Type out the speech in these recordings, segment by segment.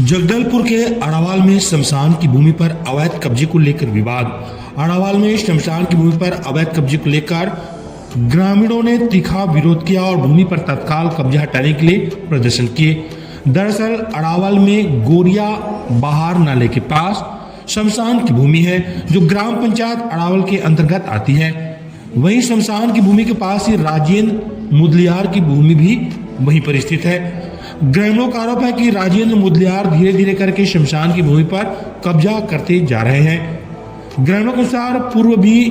जगदलपुर के अड़ावाल में शमशान की भूमि पर अवैध कब्जे को लेकर विवाद। अड़ावाल में शमशान की भूमि पर अवैध कब्जे को लेकर ग्रामीणों ने तीखा विरोध किया और भूमि पर तत्काल कब्जा हटाने के लिए प्रदर्शन किए। दरअसल अड़ावाल में गोरिया बहार नाले के पास शमशान की भूमि है जो ग्राम पंचायत अड़ावाल के अंतर्गत आती है। वहीं शमशान की भूमि के पास ही राजेंद्र मुदलियार की भूमि भी वहीं पर स्थित है। ग्रामीणों का आरोप है कि राजेंद्र मुदलियार धीरे धीरे करके शमशान की भूमि पर कब्जा करते जा रहे हैं। ग्रामीणों के अनुसार पूर्व भी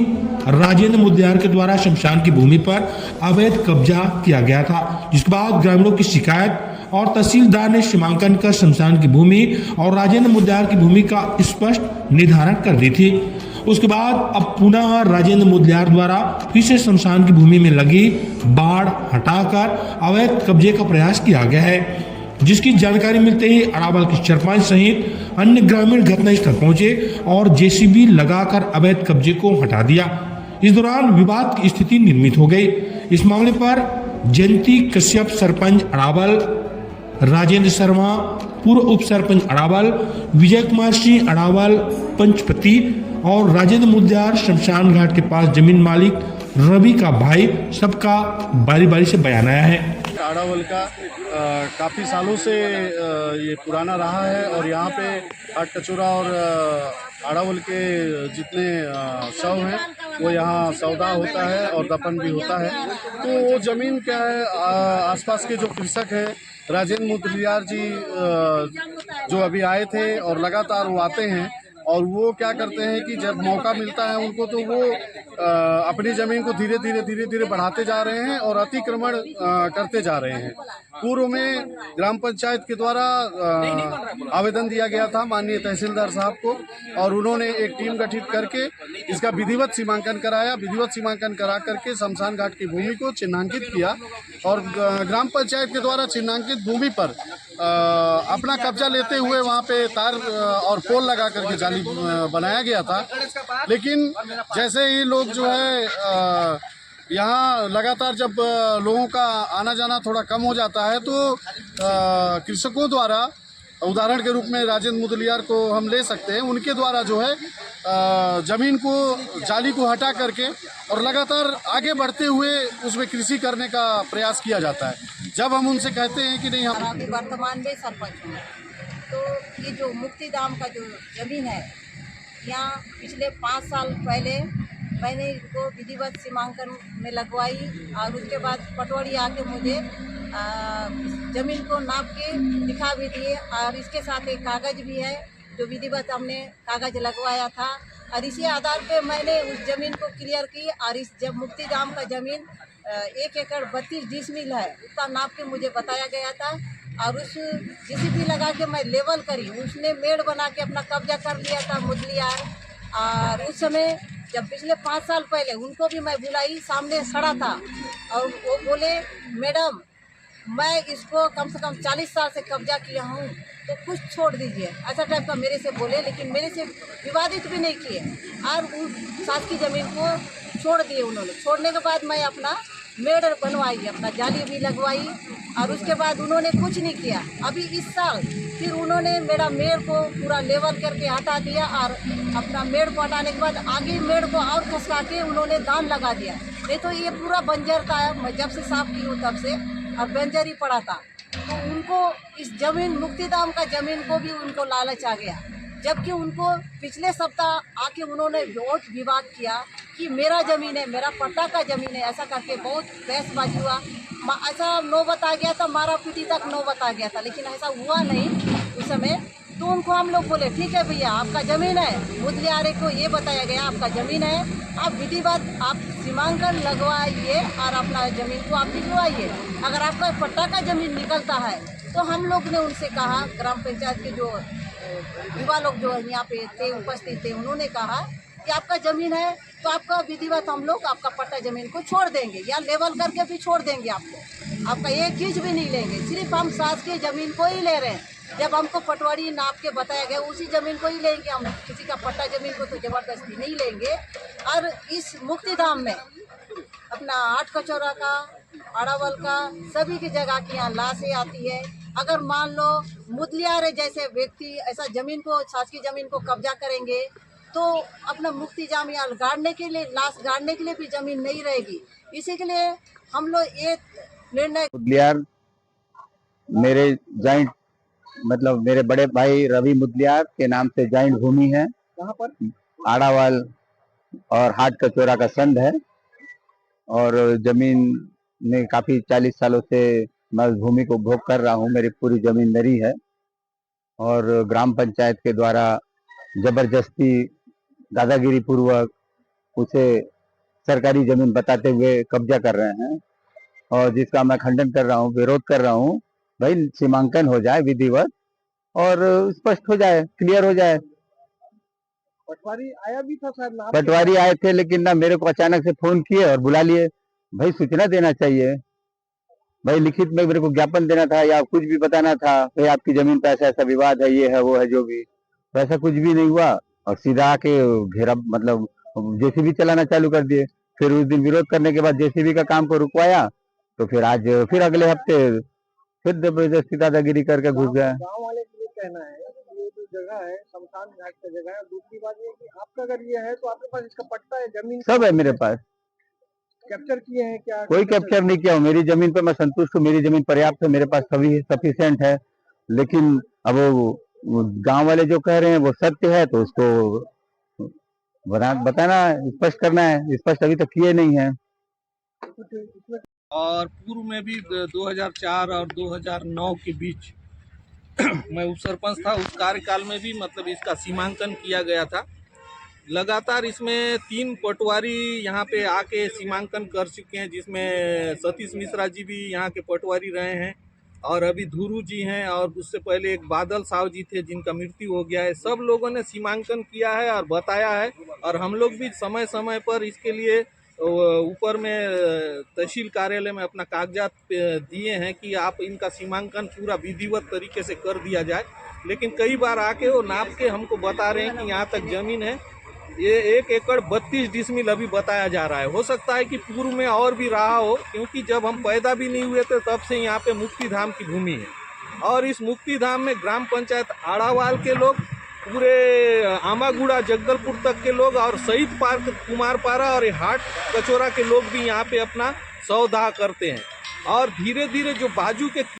राजेंद्र मुदलियार के द्वारा शमशान की भूमि पर अवैध कब्जा किया गया था, जिसके बाद ग्रामीणों की शिकायत और तहसीलदार ने सीमांकन कर शमशान की भूमि और राजेंद्र मुदलियार की भूमि का स्पष्ट निर्धारण कर दी थी। उसके बाद अब पुनः राजेंद्र मुदलियार द्वारा फिर से शमशान की भूमि में लगी बाढ़ हटाकर अवैध कब्जे का प्रयास किया गया है, जिसकी जानकारी मिलते ही अड़ावाल के सरपंच सहित अन्य ग्रामीण घटनास्थल पहुंचे और जेसीबी लगाकर अवैध कब्जे को हटा दिया। इस दौरान विवाद की स्थिति निर्मित हो गई। इस मामले पर जयंती कश्यप सरपंच अड़ावाल, राजेंद्र शर्मा पूर्व उप सरपंच अड़ावाल, विजय कुमार सिंह अड़ावाल पंचपति और राजेंद्र मुदलियार शमशान घाट के पास जमीन मालिक रवि का भाई सबका बारी बारी से बयान आया है। अड़ावाल का काफ़ी सालों से ये पुराना रहा है और यहाँ पे हाट कचौरा और अड़ावाल के जितने शव हैं वो यहाँ सौदा होता है और दफन भी होता है। तो वो ज़मीन क्या है, आसपास के जो कृषक हैं राजेंद्र मुदलियार जी जो अभी आए थे और लगातार वो आते हैं और वो क्या करते हैं कि जब मौका मिलता है उनको तो वो अपनी ज़मीन को धीरे धीरे बढ़ाते जा रहे हैं और अतिक्रमण करते जा रहे हैं। पूर्व में ग्राम पंचायत के द्वारा आवेदन दिया गया था माननीय तहसीलदार साहब को और उन्होंने एक टीम गठित करके इसका विधिवत सीमांकन कराया। विधिवत सीमांकन करा करके शमशान घाट की भूमि को चिन्हांकित किया और ग्राम पंचायत के द्वारा चिन्हांकित भूमि पर अपना कब्जा लेते हुए वहाँ पे तार और पोल लगा करके जाली बनाया गया था। लेकिन जैसे ही लोग जो है यहाँ लगातार जब लोगों का आना जाना थोड़ा कम हो जाता है तो कृषकों द्वारा, उदाहरण के रूप में राजेंद्र मुदलियार को हम ले सकते हैं, उनके द्वारा जो है ज़मीन को जाली को हटा करके और लगातार आगे बढ़ते हुए उसमें कृषि करने का प्रयास किया जाता है। जब हम उनसे कहते हैं कि नहीं हम अभी वर्तमान में सरपंच हूँ, तो ये जो मुक्तिधाम का जो ज़मीन है यहाँ पिछले 5 साल पहले मैंने इनको विधिवत सीमांकन में लगवाई और उसके बाद पटवारी आके मुझे ज़मीन को नाप के दिखा भी दिए और इसके साथ एक कागज़ भी है जो विधिवत हमने कागज़ लगवाया था और इसी आधार पे मैंने उस ज़मीन को क्लियर की। और इस जब मुक्तिधाम का ज़मीन 1 एकड़ 32 डिसमिल है उसका नाप के मुझे बताया गया था और उस जेसीबी लगा के मैं लेवल करी, उसने मेड़ बना के अपना कब्जा कर लिया था मुदलियार। और उस समय जब पिछले 5 साल पहले उनको भी मैं बुलाई, सामने खड़ा था और वो बोले मैडम मैं इसको कम से कम 40 साल से कब्जा किया हूँ तो कुछ छोड़ दीजिए, ऐसा टाइप का मेरे से बोले। लेकिन मेरे से विवादित भी नहीं किए और उस साथ की ज़मीन को छोड़ दिए उन्होंने। छोड़ने के बाद मैं अपना मेड़ बनवाई, अपना जाली भी लगवाई और उसके बाद उन्होंने कुछ नहीं किया। अभी इस साल फिर उन्होंने मेरा मेड़ को पूरा लेवल करके हटा दिया और अपना मेड़ को हटाने के बाद आगे मेड़ को और खसका के उन्होंने दान लगा दिया। नहीं तो ये पूरा बंजर था, मैं जब से साफ की हूँ तब से और बंजर ही पड़ा था। तो उनको इस ज़मीन मुक्तिधाम का ज़मीन को भी उनको लालच आ गया, जबकि उनको पिछले सप्ताह आके उन्होंने बहुत विवाद किया कि मेरा ज़मीन है, मेरा पट्टा का ज़मीन है, ऐसा करके बहुत बहसबाजी हुआ। ऐसा नौबत आ गया था, मारा पीटी तक नौबत आ गया था, लेकिन ऐसा हुआ नहीं उस समय। तो उनको हम लोग बोले ठीक है भैया आपका ज़मीन है, मुदलियार को ये बताया गया आपका ज़मीन है, आप विधिवत आप सीमांकन लगवाइए और अपना ज़मीन को आप दिखवाइए। अगर आपका पट्टा का ज़मीन निकलता है तो हम लोग ने उनसे कहा, ग्राम पंचायत के जो युवा लोग जो यहाँ पे थे उपस्थित थे उन्होंने कहा कि आपका ज़मीन है तो आपका विधिवत हम लोग आपका पट्टा ज़मीन को छोड़ देंगे या लेवल करके भी छोड़ देंगे, आपका एक इंच भी नहीं लेंगे, सिर्फ हम शासकीय ज़मीन को ही ले रहे हैं। जब हमको पटवारी नाप के बताया गया उसी ज़मीन को ही लेंगे, हम किसी का पट्टा ज़मीन को तो ज़बरदस्ती नहीं लेंगे। और इस मुक्तिधाम में अपना हाट कचौरा का, अड़ावाल का, सभी की जगह की यहाँ लाशें आती है, अगर मान लो मुदलियारे जैसे व्यक्ति ऐसा जमीन को, शासकीय जमीन को कब्जा करेंगे तो अपना मुफ्ती जाम या गाड़ने के लिए, लाश गाड़ने के लिए भी जमीन नहीं रहेगी। इसी के लिए हम लोग ये निर्णय मुदलियार मेरे जॉइंट मतलब मेरे बड़े भाई रवि मुदलियार के नाम से जॉइंट भूमि है। कहाँ पर? आड़ावाल और हाट कचोरा का संध है और जमीन में काफी 40 सालों से मैं उस भूमि को भोग कर रहा हूँ। मेरी पूरी जमीन मेरी है और ग्राम पंचायत के द्वारा जबरदस्ती दादागिरी पूर्वक उसे सरकारी जमीन बताते हुए कब्जा कर रहे हैं और जिसका मैं खंडन कर रहा हूँ, विरोध कर रहा हूँ। भाई सीमांकन हो जाए विधिवत और स्पष्ट हो जाए, क्लियर हो जाए। पटवारी आया भी था शायद ना? पटवारी आए थे लेकिन ना मेरे को अचानक से फोन किए और बुला लिए। भाई सूचना देना चाहिए, भाई लिखित में मेरे को ज्ञापन देना था या कुछ भी बताना था, भाई आपकी जमीन पे ऐसा ऐसा विवाद है, ये है वो है, जो भी। वैसा कुछ भी नहीं हुआ और सीधा आके घेरा मतलब जेसीबी चलाना चालू कर दिए। फिर उस दिन विरोध करने के बाद जेसीबी का काम को रुकवाया तो फिर आज फिर अगले हफ्ते फिर जबरदस्ती दादागिरी करके घुस गया। गाँव वाले का ये कहना है कि ये जो जगह है शमशान घाट का जगह है। और दूसरी बात ये कि आपका अगर ये है तो आपके पास इसका पट्टा है, जमीन सब है मेरे पास। कैप्चर किए हैं क्या? कोई कैप्चर नहीं किया हूँ, मेरी जमीन पे मैं संतुष्ट हूँ, मेरी जमीन पर्याप्त है, मेरे पास सभी सफिशिएंट है। लेकिन अब वो गांव वाले जो कह रहे हैं वो सत्य है तो उसको बताना, स्पष्ट करना है। स्पष्ट अभी तक किए नहीं है। और पूर्व में भी 2004 और 2009 के बीच मैं उप सरपंच था। उस कार्यकाल में भी मतलब इसका सीमांकन किया गया था। लगातार इसमें 3 पटवारी यहाँ पे आके सीमांकन कर चुके हैं, जिसमें सतीश मिश्रा जी भी यहाँ के पटवारी रहे हैं और अभी धुरू जी हैं और उससे पहले एक बादल साहु जी थे जिनका मृत्यु हो गया है। सब लोगों ने सीमांकन किया है और बताया है और हम लोग भी समय समय पर इसके लिए ऊपर में तहसील कार्यालय में अपना कागजात दिए हैं कि आप इनका सीमांकन पूरा विधिवत तरीके से कर दिया जाए। लेकिन कई बार आके वो नाप के हमको बता रहे हैं कि यहाँ तक जमीन है, ये 1 एकड़ 32 डिसमिल अभी बताया जा रहा है। हो सकता है कि पूर्व में और भी रहा हो, क्योंकि जब हम पैदा भी नहीं हुए थे तब से यहाँ पे मुक्ति धाम की भूमि है और इस मुक्ति धाम में ग्राम पंचायत आड़ावाल के लोग, पूरे आमागुड़ा जगदलपुर तक के लोग और शहीद पार्क कुमारपारा और हाट कचोरा के लोग भी यहाँ पे अपना सौदा करते हैं। और धीरे धीरे जो बाजू के